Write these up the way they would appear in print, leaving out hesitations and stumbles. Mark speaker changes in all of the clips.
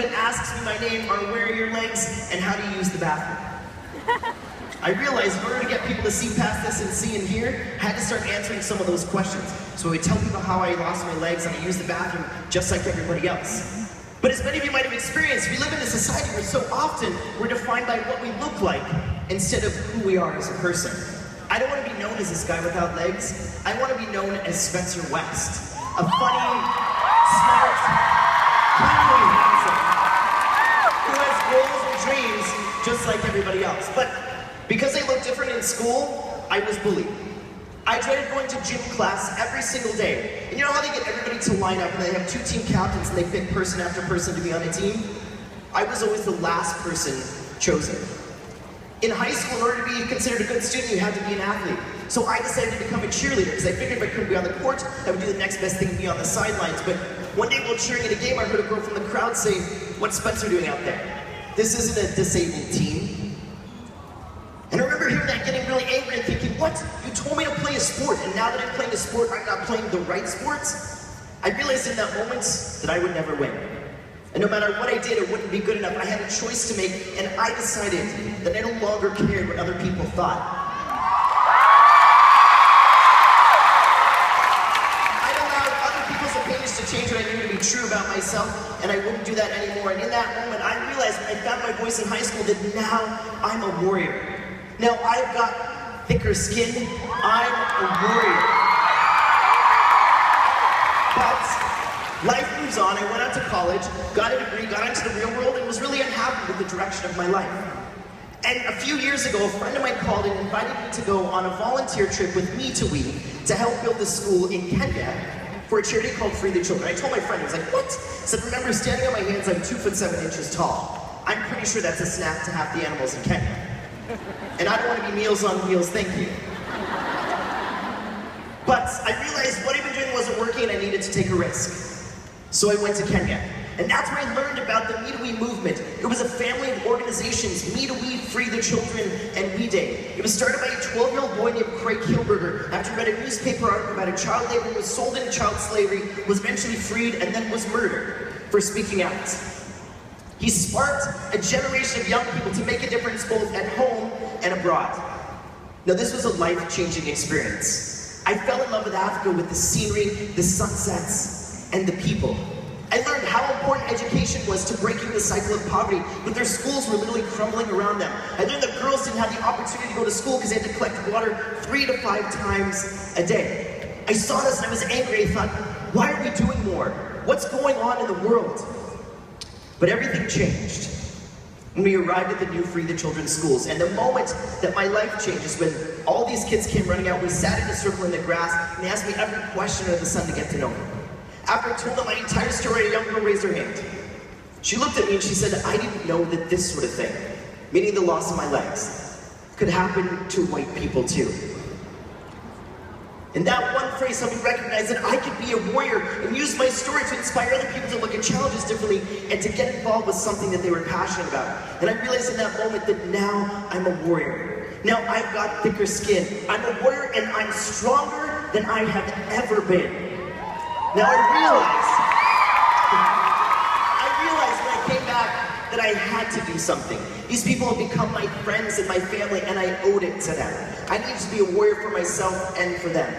Speaker 1: even asks me my name are where are your legs and how do you use the bathroom. I realized in order to get people to see past this and see and hear, I had to start answering some of those questions. So I would tell people how I lost my legs and I used the bathroom just like everybody else. But as many of you might have experienced, we live in a society where so often we're defined by what we look like instead of who we are as a person. I don't want to be known as this guy without legs. I want to be known as Spencer West. A funny, smart, clearly handsome, who has goals and dreams just like everybody else. But because I looked different in school, I was bullied. I dreaded going to gym class every single day. And you know how they get everybody to line up and they have two team captains and they pick person after person to be on a team? I was always the last person chosen. In high school, in order to be considered a good student, you had to be an athlete. So I decided to become a cheerleader because I figured if I couldn't be on the court, I would do the next best thing, be on the sidelines. But one day while cheering at a game, I heard a girl from the crowd say, "What's Spencer doing out there? This isn't a disabled team." And I remember hearing that, getting really angry and thinking, what? You told me to play a sport, and now that I'm playing a sport, I'm not playing the right sports? I realized in that moment that I would never win. And no matter what I did, it wouldn't be good enough. I had a choice to make, and I decided that I no longer cared what other people thought. I'd allowed other people's opinions to change what I knew to be true about myself, and I wouldn't do that anymore. And in that moment, I realized when I found my voice in high school that now I'm a warrior. Now I've got thicker skin, I'm a warrior. But life moves on. I went out to college, got a degree, got into the real world, and was really unhappy with the direction of my life. And a few years ago, a friend of mine called and invited me to go on a volunteer trip with Me to We to help build a school in Kenya for a charity called Free the Children. I told my friend, he was like, what? I said, remember, standing on my hands, I'm 2'7" tall. I'm pretty sure that's a snack to half the animals in Kenya. And I don't want to be Meals on Wheels, thank you. But I realized what I'd been doing wasn't working and I needed to take a risk. So I went to Kenya. And that's where I learned about the Me to We movement. It was a family of organizations, Me to We, Free the Children, and We Day. It was started by a 12-year-old boy named Craig Hilberger after he read a newspaper article about a child labor who was sold into child slavery, was eventually freed, and then was murdered for speaking out. He sparked a generation of young people to make a difference both at home and abroad. Now this was a life-changing experience. I fell in love with Africa with the scenery, the sunsets, and the people. I learned how important education was to breaking the cycle of poverty, but their schools were literally crumbling around them. I learned that girls didn't have the opportunity to go to school because they had to collect water 3 to 5 times a day. I saw this and I was angry. I thought, why are we doing more? What's going on in the world? But everything changed when we arrived at the new Free the Children schools. And the moment that my life changed is when all these kids came running out. We sat in a circle in the grass and they asked me every question under the sun to get to know me. After I told them my entire story, a young girl raised her hand. She looked at me and she said, I didn't know that this sort of thing, meaning the loss of my legs, could happen to white people too. In that one phrase, helped me recognize that I could be a warrior and use my story to inspire other people to look at challenges differently and to get involved with something that they were passionate about. And I realized in that moment that now I'm a warrior. Now I've got thicker skin. I'm a warrior and I'm stronger than I have ever been. Now I realized when I came back that I had to do something. These people have become my friends and my family, and I owed it to them. I needed to be a warrior for myself and for them.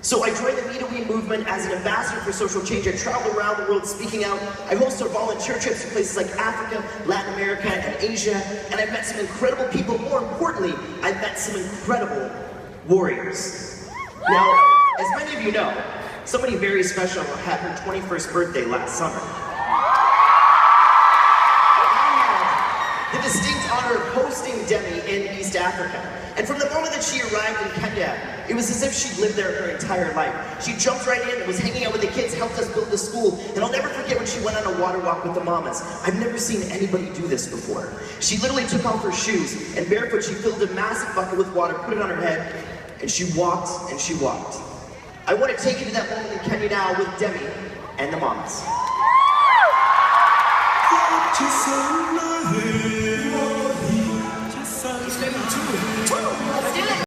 Speaker 1: So I joined the Me to We movement as an ambassador for social change. I traveled around the world speaking out. I hosted volunteer trips to places like Africa, Latin America, and Asia, and I've met some incredible people. More importantly, I've met some incredible warriors. Now, as many of you know, somebody very special had her 21st birthday last summer. The distinct honor of hosting Demi in East Africa. And from the moment that she arrived in Kenya, it was as if she'd lived there her entire life. She jumped right in and was hanging out with the kids, helped us build the school. And I'll never forget when she went on a water walk with the mamas. I've never seen anybody do this before. She literally took off her shoes, and barefoot she filled a massive bucket with water, put it on her head, and she walked and she walked. I want to take you to that moment in Kenya now with Demi and the mamas.